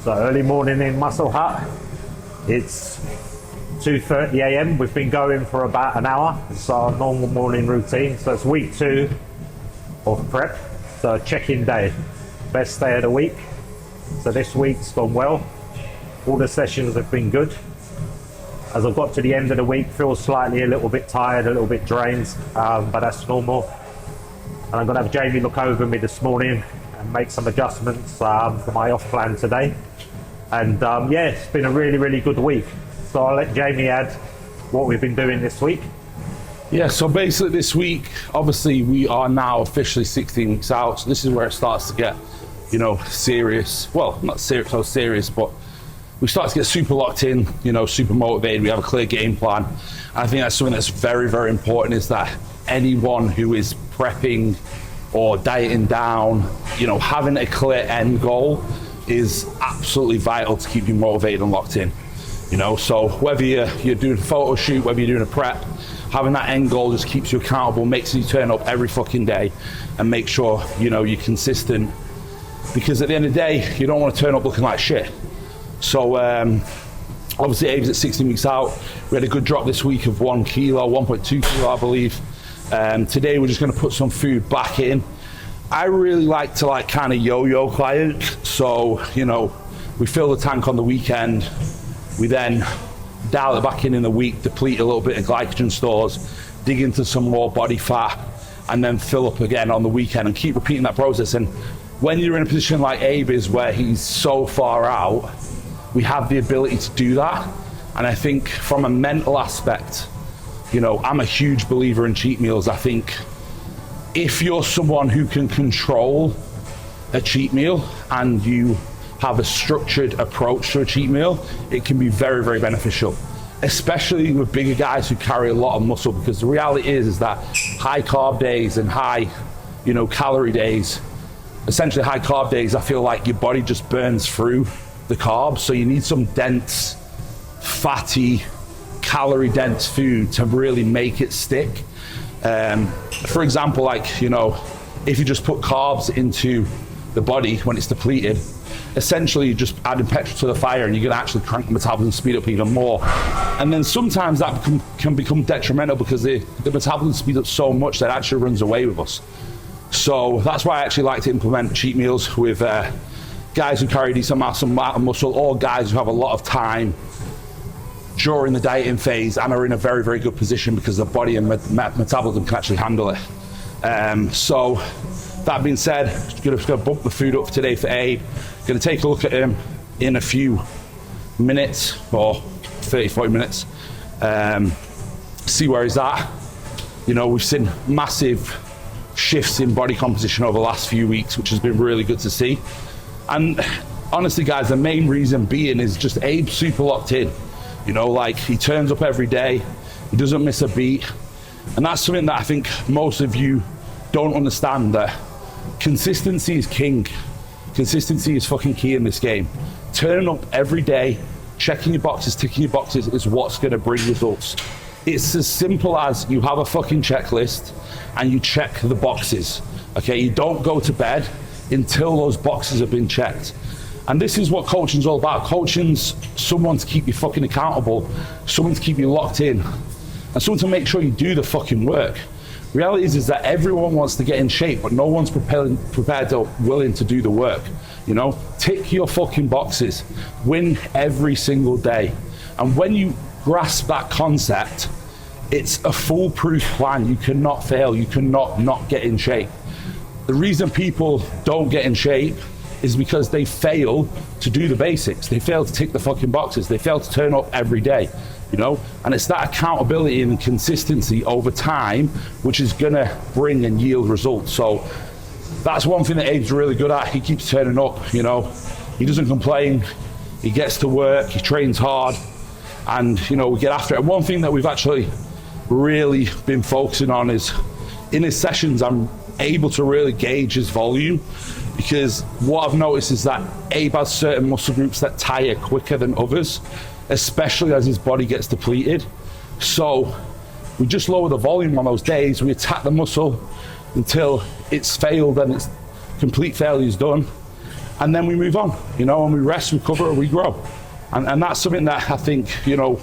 So early morning in Muscle Hut. It's 2:30 a.m. We've been going for about an hour. It's our normal morning routine. So it's week 2 of prep. So check-in day, best day of the week. So this week's gone well. All the sessions have been good. As I've got to the end of the week, feel slightly a little bit tired, a little bit drained, but that's normal. And I'm gonna have Jamie look over me this morning and make some adjustments for my off plan today. And yeah, it's been a really, really good week. So I'll let Jamie add what we've been doing this week. Yeah, so basically this week, obviously we are now officially 16 weeks out. So this is where it starts to get, you know, serious. Well, not serious, so serious, but we start to get super locked in, you know, super motivated. We have a clear game plan. And I think that's something that's very, very important, is that anyone who is prepping or dieting down, you know, having a clear end goal is absolutely vital to keep you motivated and locked in. You know, so whether you're doing a photo shoot, whether you're doing a prep, having that end goal just keeps you accountable, makes you turn up every fucking day and make sure, you know, you're consistent. Because at the end of the day, you don't want to turn up looking like shit. So obviously Abe's at 16 weeks out. We had a good drop this week of 1 kilo, 1.2 kilo, I believe. Today we're just going to put some food back in. I really like to kind of yo-yo clients. So, you know, we fill the tank on the weekend. We then dial it back in the week, deplete a little bit of glycogen stores, dig into some more body fat, and then fill up again on the weekend and keep repeating that process. And when you're in a position like Abe is, where he's so far out, we have the ability to do that. And I think from a mental aspect, you know, I'm a huge believer in cheat meals. I think if you're someone who can control a cheat meal and you have a structured approach to a cheat meal, it can be very, very beneficial, especially with bigger guys who carry a lot of muscle. Because the reality is that high carb days and high, you know, calorie days, essentially high carb days, I feel like your body just burns through the carbs. So you need some dense, fatty, calorie dense food to really make it stick. For example, like, you know, if you just put carbs into the body when it's depleted, essentially you're just adding petrol to the fire, and you're going to actually crank the metabolism, speed up even more. And then sometimes that can become detrimental, because the metabolism speeds up so much that it actually runs away with us. So that's why I actually like to implement cheat meals with guys who carry decent amount of muscle, or guys who have a lot of time during the dieting phase and are in a very, very good position because the body and metabolism can actually handle it. So that being said, just gonna bump the food up for today for Abe. Gonna take a look at him in a few minutes, or 30, 40 minutes, see where he's at. You know, we've seen massive shifts in body composition over the last few weeks, which has been really good to see. And honestly, guys, the main reason being is just Abe super locked in. You know, like, he turns up every day, he doesn't miss a beat. And that's something that I think most of you don't understand, that consistency is king. Consistency is fucking key in this game. Turning up every day, checking your boxes, ticking your boxes is what's gonna bring results. It's as simple as you have a fucking checklist and you check the boxes, okay? You don't go to bed until those boxes have been checked. And this is what coaching's all about. Coaching's someone to keep you fucking accountable, someone to keep you locked in, and someone to make sure you do the fucking work. Reality is that everyone wants to get in shape, but no one's prepared or willing to do the work. You know, tick your fucking boxes, win every single day. And when you grasp that concept, it's a foolproof plan. You cannot fail. You cannot not get in shape. The reason people don't get in shape is because they fail to do the basics. They fail to tick the fucking boxes. They fail to turn up every day, you know? And it's that accountability and consistency over time which is gonna bring and yield results. So that's one thing that Abe's really good at. He keeps turning up, you know? He doesn't complain. He gets to work, he trains hard, and, you know, we get after it. And one thing that we've actually really been focusing on is, in his sessions, I'm able to really gauge his volume, because what I've noticed is that Abe has certain muscle groups that tire quicker than others, especially as his body gets depleted. So we just lower the volume on those days. We attack the muscle until it's failed and its complete failure is done. and then we move on, you know, and we rest, recover, and we grow. And that's something that I think, you know,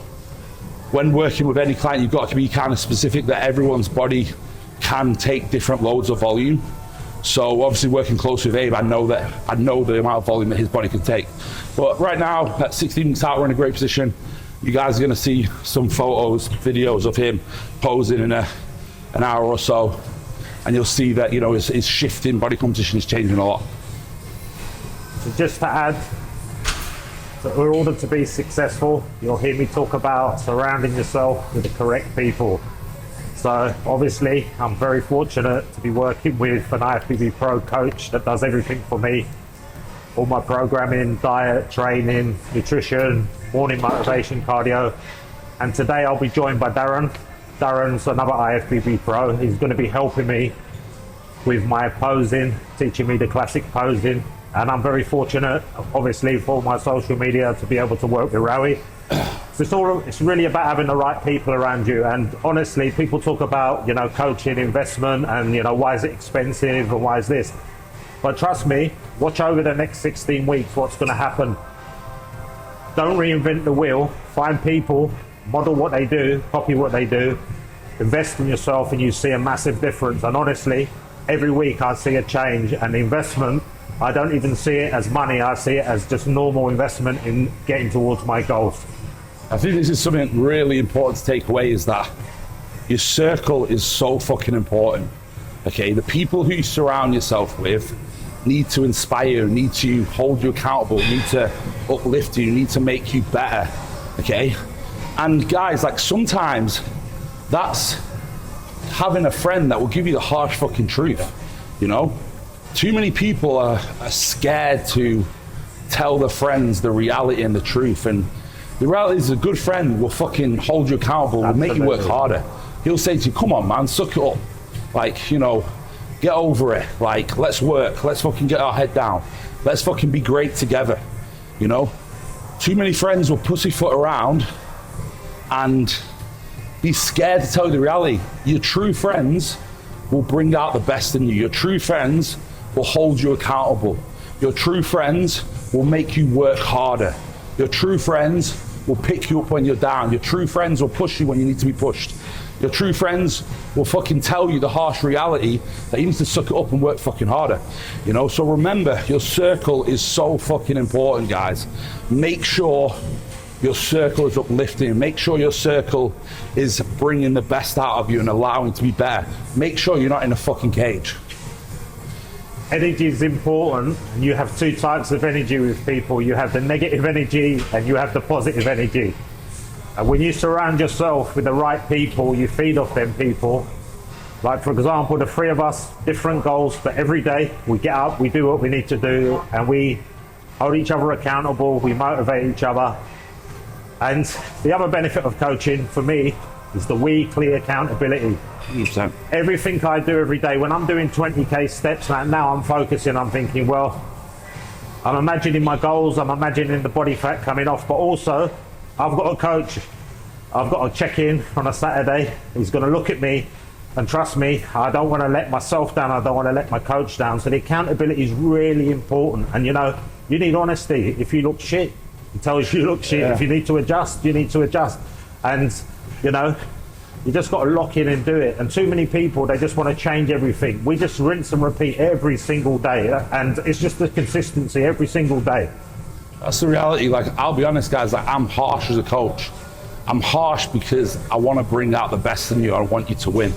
when working with any client, you've got to be kind of specific that everyone's body can take different loads of volume. So obviously working closely with Abe, I know the amount of volume that his body can take. But right now, at 16 weeks out, we're in a great position. You guys are gonna see some photos, videos of him posing in an hour or so. And you'll see that, you know, his shifting body composition is changing a lot. So just to add, so in order to be successful, you'll hear me talk about surrounding yourself with the correct people. So obviously, I'm very fortunate to be working with an IFBB Pro coach that does everything for me. All my programming, diet, training, nutrition, morning motivation, cardio. And today I'll be joined by Darren. Darren's another IFBB Pro. He's going to be helping me with my posing, teaching me the classic posing. And I'm very fortunate, obviously, for my social media to be able to work with Rowie. So it's really about having the right people around you. And honestly, people talk about, you know, coaching, investment, and, you know, why is it expensive and why is this? But trust me, watch over the next 16 weeks what's going to happen. Don't reinvent the wheel. Find people, model what they do, copy what they do, invest in yourself, and you see a massive difference. And honestly, every week I see a change. And the investment, I don't even see it as money. I see it as just normal investment in getting towards my goals. I think this is something really important to take away, is that your circle is so fucking important. Okay, the people who you surround yourself with need to inspire you, need to hold you accountable, need to uplift you, need to make you better. Okay, and guys, like, sometimes that's having a friend that will give you the harsh fucking truth. You know, too many people are scared to tell their friends the reality and the truth. And the reality is, a good friend will fucking hold you accountable, will make you work harder. He'll say to you, come on, man, suck it up. Like, you know, get over it. Like, let's work. Let's fucking get our head down. Let's fucking be great together. You know? Too many friends will pussyfoot around and be scared to tell you the reality. Your true friends will bring out the best in you. Your true friends will hold you accountable. Your true friends will make you work harder. Your true friends will pick you up when you're down. Your true friends will push you when you need to be pushed. Your true friends will fucking tell you the harsh reality that you need to suck it up and work fucking harder. You know, so remember, your circle is so fucking important, guys. Make sure your circle is uplifting. Make sure your circle is bringing the best out of you and allowing you to be better. Make sure you're not in a fucking cage. Energy is important, and you have two types of energy with people. You have the negative energy and you have the positive energy. And when you surround yourself with the right people, you feed off them people. Like, for example, the three of us, different goals, but every day we get up, we do what we need to do, and we hold each other accountable, we motivate each other. And the other benefit of coaching for me is the weekly accountability. 100%. Everything I do every day, when I'm doing 20k steps, like now I'm focusing, I'm thinking, well, I'm imagining my goals, I'm imagining the body fat coming off, but also I've got a coach, I've got to check in on a Saturday. He's going to look at me, and trust me, I don't want to let myself down, I don't want to let my coach down. So the accountability is really important. And, you know, you need honesty. If you look shit, he tells you look shit. If you need to adjust, you need to adjust. And, you know, you just got to lock in and do it. And too many people, they just want to change everything. We just rinse and repeat every single day. And it's just the consistency every single day. That's the reality. Like, I'll be honest, guys, like, I'm harsh as a coach. I'm harsh because I want to bring out the best in you. I want you to win.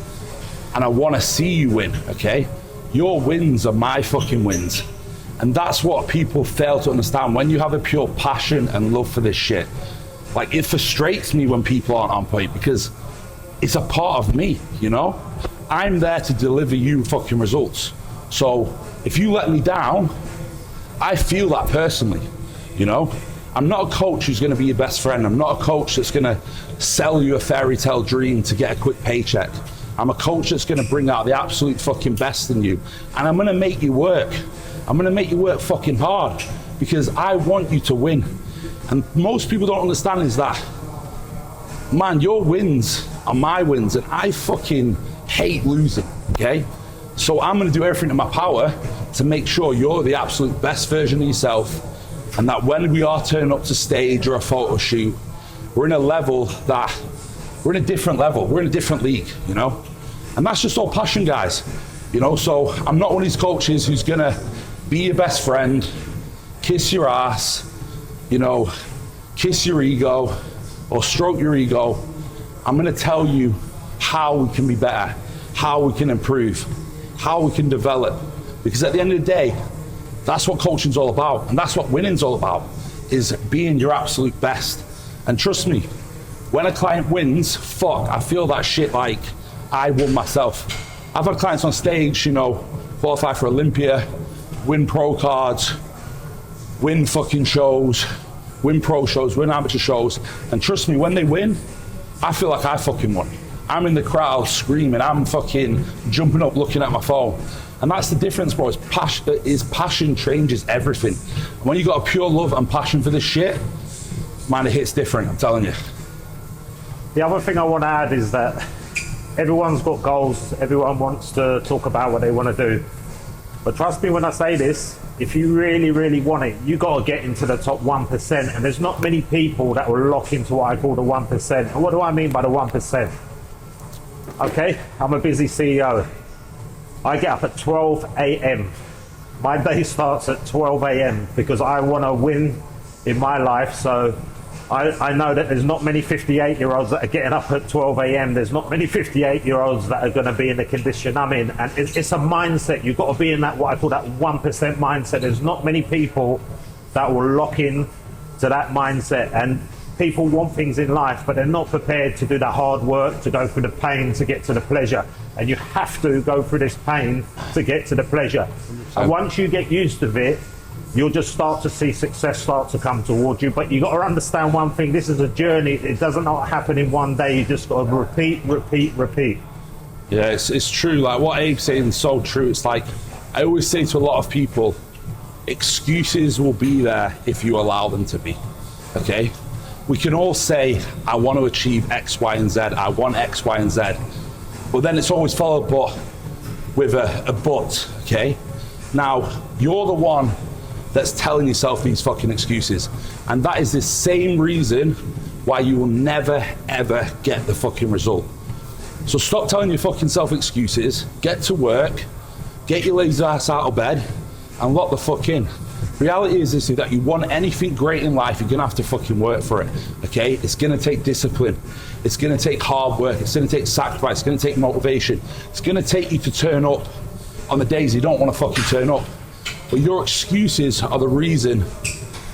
And I want to see you win, okay? Your wins are my fucking wins. And that's what people fail to understand. When you have a pure passion and love for this shit, like, it frustrates me when people aren't on point, because it's a part of me, you know? I'm there to deliver you fucking results. So if you let me down, I feel that personally, you know? I'm not a coach who's gonna be your best friend. I'm not a coach that's gonna sell you a fairy tale dream to get a quick paycheck. I'm a coach that's gonna bring out the absolute fucking best in you. And I'm gonna make you work. I'm gonna make you work fucking hard, because I want you to win. And most people don't understand is that, man, your wins are my wins, and I fucking hate losing, okay? So I'm gonna do everything in my power to make sure you're the absolute best version of yourself, and that when we are turning up to stage or a photo shoot, we're in a level that, we're in a different level, we're in a different league, you know? And that's just all passion, guys. You know, so I'm not one of these coaches who's gonna be your best friend, kiss your ass, you know, kiss your ego, or stroke your ego. I'm gonna tell you how we can be better, how we can improve, how we can develop. Because at the end of the day, that's what coaching's all about, and that's what winning's all about, is being your absolute best. And trust me, when a client wins, fuck, I feel that shit like I won myself. I've had clients on stage, you know, qualify for Olympia, win pro cards, win fucking shows, win pro shows, win amateur shows, and trust me, when they win, I feel like I fucking won. I'm in the crowd screaming, I'm fucking jumping up looking at my phone. And that's the difference, bro, is passion changes everything. And when you got a pure love and passion for this shit, man, it hits different, I'm telling you. The other thing I want to add is that everyone's got goals, everyone wants to talk about what they want to do. But trust me when I say this, if you really, really want it, you got to get into the top 1%. And there's not many people that will lock into what I call the 1%. And what do I mean by the 1%? Okay, I'm a busy CEO. I get up at 12 a.m. My day starts at 12 a.m. because I want to win in my life. So I know that there's not many 58-year-olds that are getting up at 12 a.m. There's not many 58-year-olds that are going to be in the condition I'm in. And it's a mindset. You've got to be in that, what I call that 1% mindset. There's not many people that will lock in to that mindset. And people want things in life, but they're not prepared to do the hard work, to go through the pain to get to the pleasure. And you have to go through this pain to get to the pleasure. And once you get used to it, you'll just start to see success start to come towards you. But you got to understand one thing, this is a journey. It doesn't not happen in one day. You just got to repeat. Yeah, it's true. Like what Abe's saying is so true. It's like, I always say to a lot of people, excuses will be there if you allow them to be, okay? We can all say, I want to achieve X, Y, and Z. I want X, Y, and Z. But then it's always followed with a but, okay? Now, you're the one that's telling yourself these fucking excuses. And that is the same reason why you will never, ever get the fucking result. So stop telling your fucking self excuses, get to work, get your lazy ass out of bed, and lock the fuck in. Reality is this, that you want anything great in life, you're gonna have to fucking work for it, okay? It's gonna take discipline. It's gonna take hard work. It's gonna take sacrifice. It's gonna take motivation. It's gonna take you to turn up on the days you don't wanna fucking turn up. But your excuses are the reason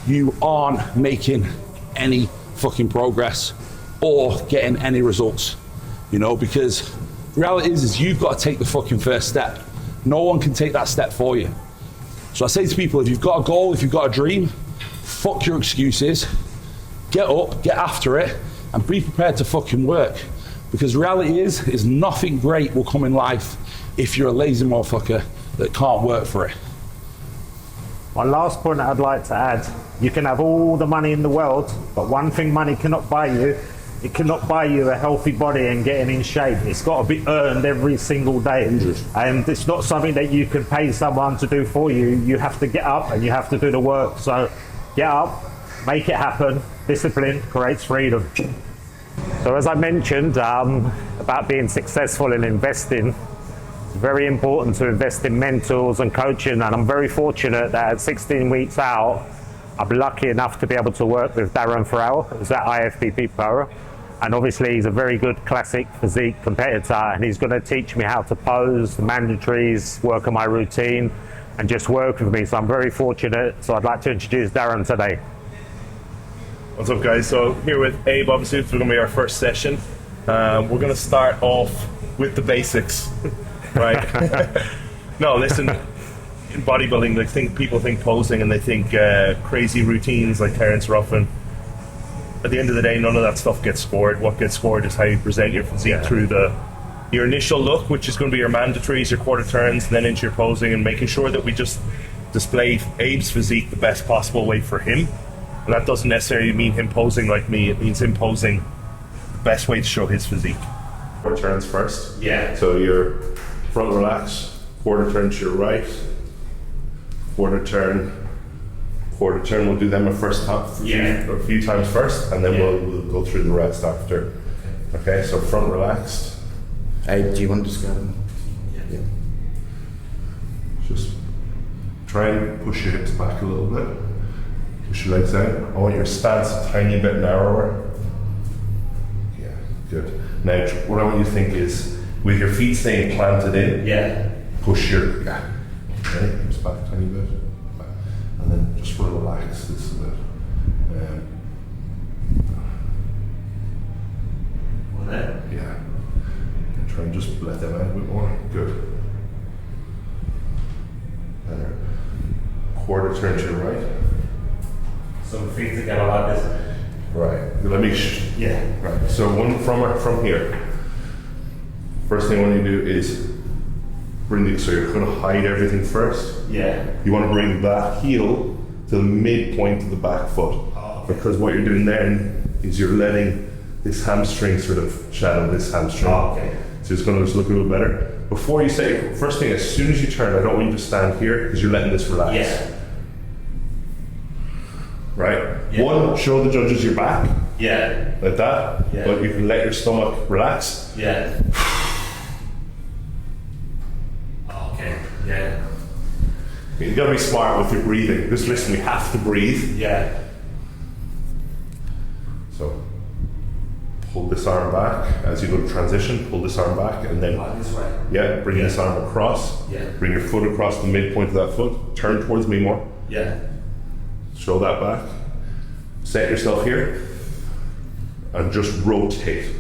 you aren't making any fucking progress or getting any results, you know, because the reality is you've got to take the fucking first step. No one can take that step for you. So I say to people, if you've got a goal, if you've got a dream, fuck your excuses, get up, get after it, and be prepared to fucking work. Because reality is nothing great will come in life if you're a lazy motherfucker that can't work for it. My last point I'd like to add, you can have all the money in the world, but one thing money cannot buy you, it cannot buy you a healthy body and getting in shape. It's got to be earned every single day. And it's not something that you can pay someone to do for you. You have to get up and you have to do the work. So get up, make it happen. Discipline creates freedom. So as I mentioned about being successful in investing, it's very important to invest in mentors and coaching, and I'm very fortunate that at 16 weeks out, I'm lucky enough to be able to work with Darren Farrell, who's at IFBB Pro, and obviously he's a very good classic physique competitor, and he's going to teach me how to pose, the mandatories, work on my routine, and just work with me. So I'm very fortunate. So I'd like to introduce Darren today. What's up, guys? So here with Abe, obviously it's going to be our first session. We're going to start off with the basics. Right. No, listen, in bodybuilding, people think posing and they think crazy routines like Terence Ruffin. At the end of the day, none of that stuff gets scored. What gets scored is how you present your physique through your initial look, which is going to be your mandatories, your quarter turns, and then into your posing, and making sure that we just display Abe's physique the best possible way for him. And that doesn't necessarily mean him posing like me. It means him posing the best way to show his physique. Quarter turns first. Yeah. So your front relax, quarter turn to your right, quarter turn, quarter turn. We'll do them a few times first, and then we'll go through the rest after. Okay, so front relaxed. Hey, do you want to just go? Yeah. Just try and push your hips back a little bit. Push your legs out. I want your stance a tiny bit narrower. Yeah, good. Now, what I want you to think is, with your feet staying planted in, push your, okay, hips back a tiny bit. And then just relax this a bit. Yeah. And try and just let them out a bit more. Good. Better. Quarter turn to your right. So feet together like this. Right. Let me. Right. So one from here. First thing I want you to do is bring the. So you're going to hide everything first. Yeah. You want to bring that heel to the midpoint of the back foot, because what you're doing then is you're letting this hamstring sort of shadow this hamstring. Okay. So it's going to just look a little better. Before you say, first thing, as soon as you turn, I don't want you to stand here because you're letting this relax. Yeah. Right? Yeah. One, show the judges your back. Yeah. Like that. Yeah. But you can let your stomach relax. Yeah. Okay. Yeah. You gotta be smart with your breathing. Just listen, we have to breathe. Yeah. So pull this arm back as you go to transition, pull this arm back and then Like this way. bring this arm across. Yeah. Bring your foot across the midpoint of that foot. Turn towards me more. Yeah. Show that back. Set yourself here and just rotate.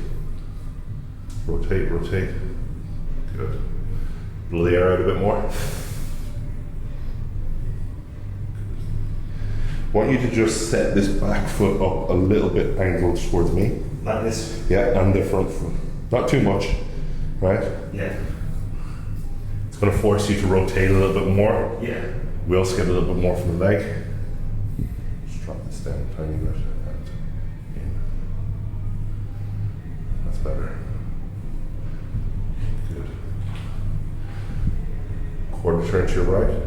Rotate, rotate. Good. Blow the air out a bit more. I want you to just set this back foot up a little bit angled towards me. Like this. Yeah, and the front foot. Not too much, right? Yeah. It's going to force you to rotate a little bit more. Yeah. We also get a little bit more from the leg. Just drop this down a tiny bit. And in. That's better. Good. Quarter turn to your right.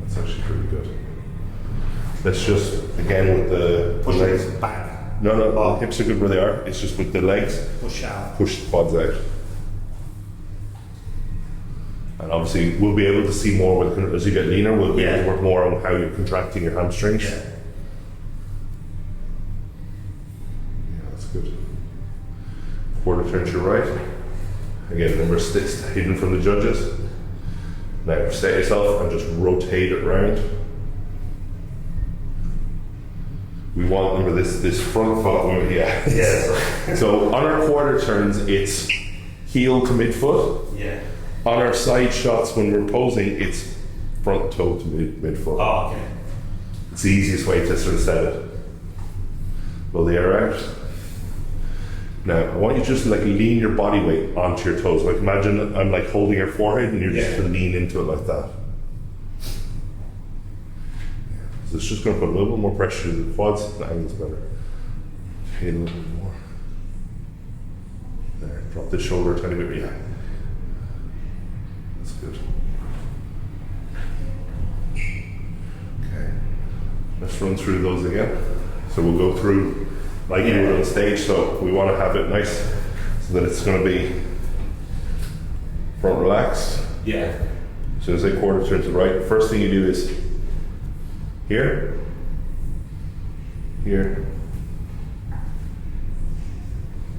That's actually pretty good. Let's just, again, with the legs. Back. No, the hips are good where they are. It's just with the legs. Push out. Push the quads out. And obviously, we'll be able to see more as you get leaner. We'll be able to work more on how you're contracting your hamstrings. Yeah. Yeah, that's good. Quarter turn to your right. Again, remember, sticks hidden from the judges. Now, set yourself and just rotate it round. We want, remember, this front foot. Yeah. So on our quarter turns, it's heel to midfoot. Yeah. On our side shots, when we're posing, it's front toe to midfoot. Oh, okay. It's the easiest way to sort of set it. Blow the air out. Now, I want you to just like lean your body weight onto your toes. Like imagine I'm like holding your forehead and you're just to lean into it like that. So it's just going to put a little bit more pressure to the quads. The angle's better. Hit a little bit more. There. Drop this shoulder a tiny bit. Yeah. That's good. Okay. Let's run through those again. So we'll go through like you would on stage. So we want to have it nice so that it's going to be front relaxed. Yeah. So as I quarter turn to the right, first thing you do is here, here,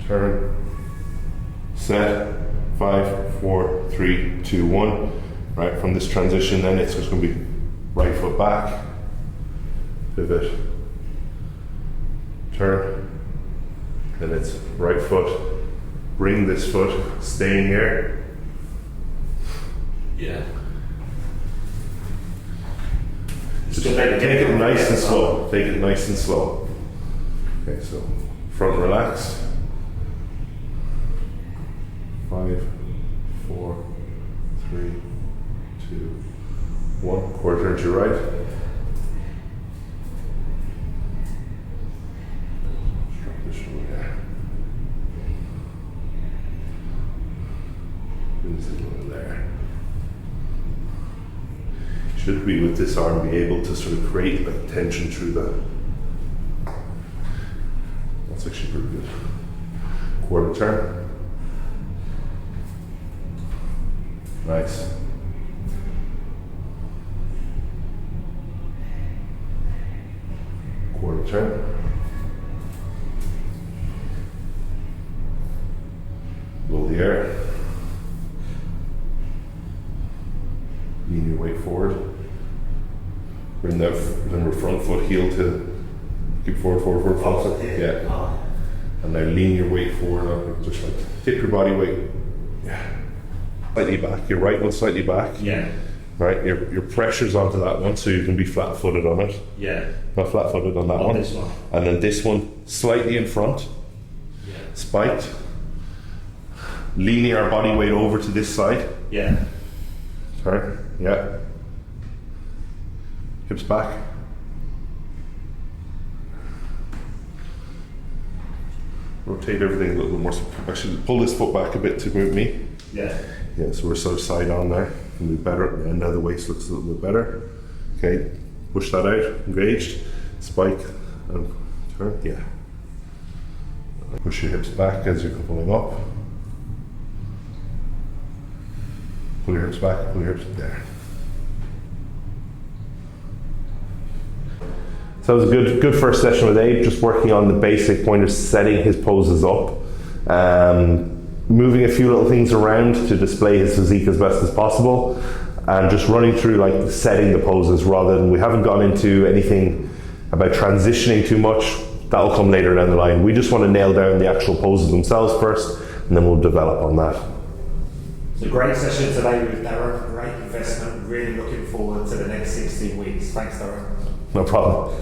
turn, set, 5, 4, 3, 2, 1. Right, from this transition then it's just going to be right foot back, pivot, turn, then it's right foot, bring this foot, staying here. Yeah. Just take it nice and slow. Take it nice and slow. Okay, so front relax. 5, 4, 3, 2, 1. Quarter turn to your right. Drop this shoulder. should be with this arm be able to sort of create like tension through that. That's actually pretty good. Quarter turn. Nice. Quarter turn. Blow the air. Lean your weight forward. Bring that front foot heel to keep forward, front foot. Yeah. And now lean your weight forward up, just like tip your body weight. Yeah. Slightly back. Your right one slightly back. Yeah. Right. Your pressure's onto that one, so you can be flat-footed on it. Yeah. Not flat-footed on that one. This one. And then this one slightly in front. Yeah. Spiked. Leaning our body weight over to this side. Yeah. Turn. Yeah. Hips back. Rotate everything a little bit more. Actually, pull this foot back a bit to move me. Yeah. Yeah, so we're sort of side on there. Can be better. And now the waist looks a little bit better. Okay, push that out. Engaged. Spike and turn. Yeah. Push your hips back as you're pulling up. Pull your hips back. Pull your hips there. So it was a good first session with Abe, just working on the basic point of setting his poses up, moving a few little things around to display his physique as best as possible, and just running through like setting the poses rather than, we haven't gone into anything about transitioning too much. That'll come later down the line. We just want to nail down the actual poses themselves first, and then we'll develop on that. It's a great session today with Darren, great investment, really looking forward to the next 16 weeks. Thanks, Darren. No problem.